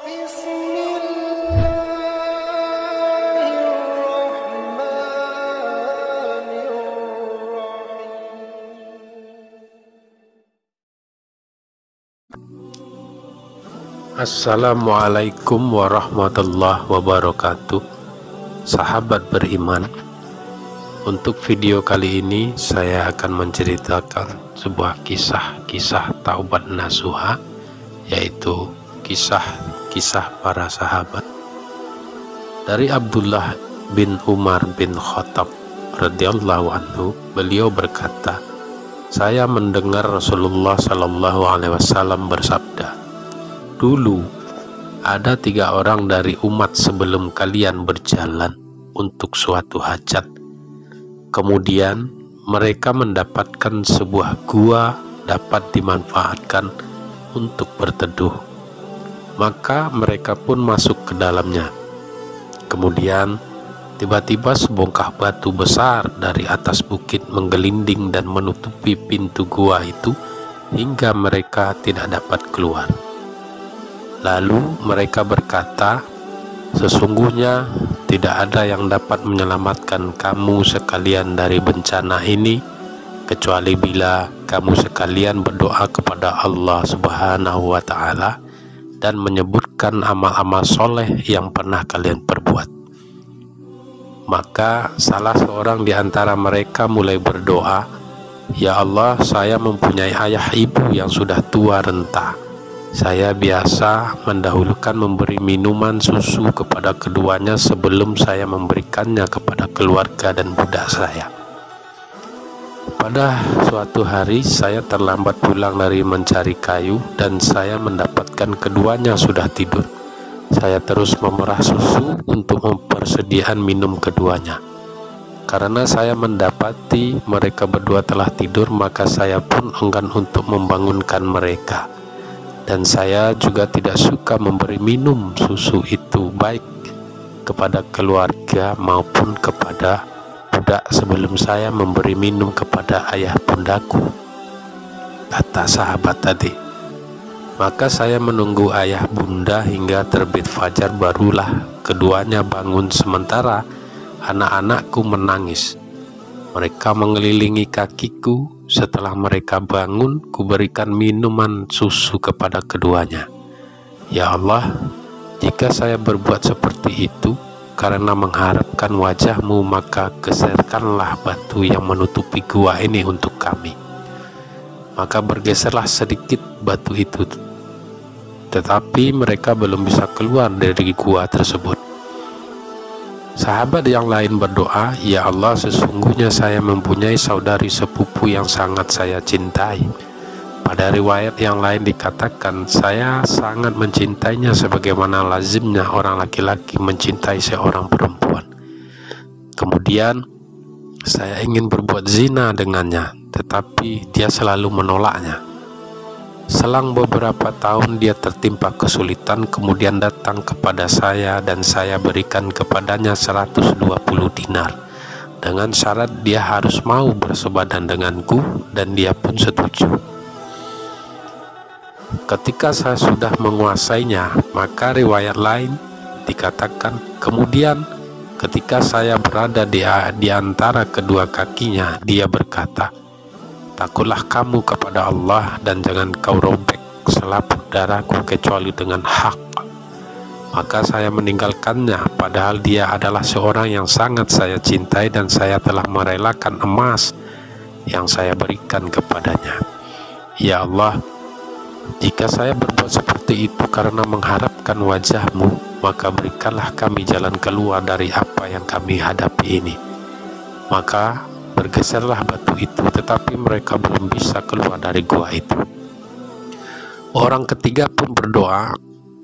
Assalamualaikum warahmatullahi wabarakatuh. Sahabat beriman, untuk video kali ini saya akan menceritakan sebuah kisah taubat nasuha, yaitu kisah para sahabat. Dari Abdullah bin Umar bin Khattab radhiyallahu anhu, beliau berkata, saya mendengar Rasulullah Shallallahu Alaihi Wasallam bersabda, dulu ada 3 orang dari umat sebelum kalian berjalan untuk suatu hajat. Kemudian mereka mendapatkan sebuah gua dapat dimanfaatkan untuk berteduh. Maka mereka pun masuk ke dalamnya. Kemudian tiba-tiba sebongkah batu besar dari atas bukit menggelinding dan menutupi pintu gua itu hingga mereka tidak dapat keluar. Lalu mereka berkata, sesungguhnya tidak ada yang dapat menyelamatkan kamu sekalian dari bencana ini kecuali bila kamu sekalian berdoa kepada Allah Subhanahu wa Ta'ala dan menyebutkan amal-amal soleh yang pernah kalian perbuat. Maka salah seorang di antara mereka mulai berdoa, ya Allah, saya mempunyai ayah ibu yang sudah tua renta. Saya biasa mendahulukan memberi minuman susu kepada keduanya sebelum saya memberikannya kepada keluarga dan budak saya. Pada suatu hari saya terlambat pulang dari mencari kayu dan saya mendapatkan keduanya sudah tidur. Saya terus memerah susu untuk mempersediakan minum keduanya. Karena saya mendapati mereka berdua telah tidur, maka saya pun enggan untuk membangunkan mereka. Dan saya juga tidak suka memberi minum susu itu baik kepada keluarga maupun kepada budak sebelum saya memberi minum kepada ayah bundaku, kata sahabat tadi. Maka saya menunggu ayah bunda hingga terbit fajar, barulah keduanya bangun, sementara anak-anakku menangis. Mereka mengelilingi kakiku. Setelah mereka bangun, kuberikan minuman susu kepada keduanya. Ya Allah, jika saya berbuat seperti itu karena mengharapkan wajah-Mu, maka geserkanlah batu yang menutupi gua ini untuk kami. Maka bergeserlah sedikit batu itu, tetapi mereka belum bisa keluar dari gua tersebut. Sahabat yang lain berdoa, ya Allah, sesungguhnya saya mempunyai saudari sepupu yang sangat saya cintai. Pada riwayat yang lain dikatakan, saya sangat mencintainya sebagaimana lazimnya orang laki-laki mencintai seorang perempuan. Kemudian saya ingin berbuat zina dengannya, tetapi dia selalu menolaknya. Selang beberapa tahun dia tertimpa kesulitan, kemudian datang kepada saya dan saya berikan kepadanya 120 dinar dengan syarat dia harus mau bersebadan denganku, dan dia pun setuju. Ketika saya sudah menguasainya, maka riwayat lain dikatakan, kemudian ketika saya berada di antara kedua kakinya, dia berkata, takutlah kamu kepada Allah dan jangan kau robek selaput darahku kecuali dengan hak. Maka saya meninggalkannya, padahal dia adalah seorang yang sangat saya cintai dan saya telah merelakan emas yang saya berikan kepadanya. Ya Allah, jika saya berbuat seperti itu karena mengharapkan wajah-Mu, maka berikanlah kami jalan keluar dari apa yang kami hadapi ini. Maka bergeserlah batu itu, tetapi mereka belum bisa keluar dari gua itu. Orang ketiga pun berdoa,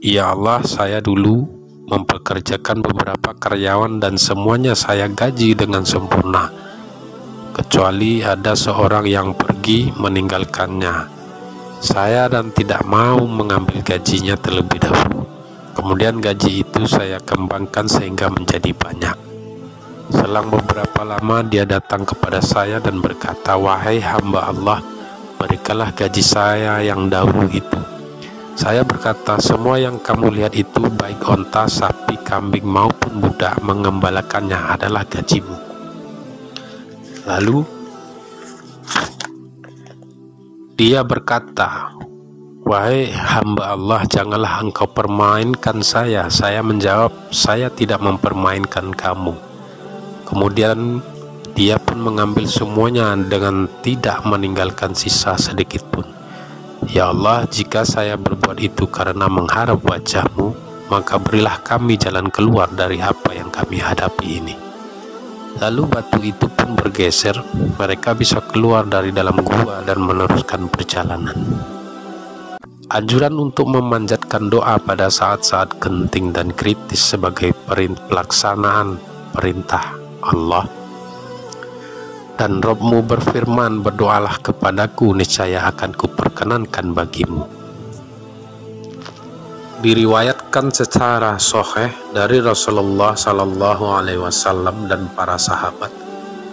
ya Allah, saya dulu mempekerjakan beberapa karyawan dan semuanya saya gaji dengan sempurna, kecuali ada seorang yang pergi meninggalkannya. Saya dan tidak mau mengambil gajinya terlebih dahulu. Kemudian gaji itu saya kembangkan sehingga menjadi banyak. Selang beberapa lama dia datang kepada saya dan berkata, wahai hamba Allah, berikanlah gaji saya yang dahulu itu. Saya berkata, semua yang kamu lihat itu, baik onta, sapi, kambing maupun budak mengembalakannya, adalah gajimu. Lalu dia berkata, wahai hamba Allah, janganlah engkau permainkan saya. Saya menjawab, saya tidak mempermainkan kamu. Kemudian dia pun mengambil semuanya dengan tidak meninggalkan sisa sedikit pun. Ya Allah, jika saya berbuat itu karena mengharap wajah-Mu, maka berilah kami jalan keluar dari apa yang kami hadapi ini. Lalu batu itu pun bergeser, mereka bisa keluar dari dalam gua dan meneruskan perjalanan. Anjuran untuk memanjatkan doa pada saat-saat genting dan kritis sebagai pelaksanaan perintah Allah. Dan Robmu berfirman, berdoalah kepadaku, niscaya akan kuperkenankan bagimu. Diriwayatkan secara sahih dari Rasulullah Sallallahu Alaihi Wasallam dan para sahabat,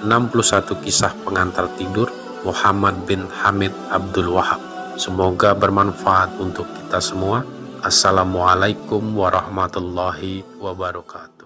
61 kisah pengantar tidur Muhammad bin Hamid Abdul Wahab. Semoga bermanfaat untuk kita semua. Assalamualaikum warahmatullahi wabarakatuh.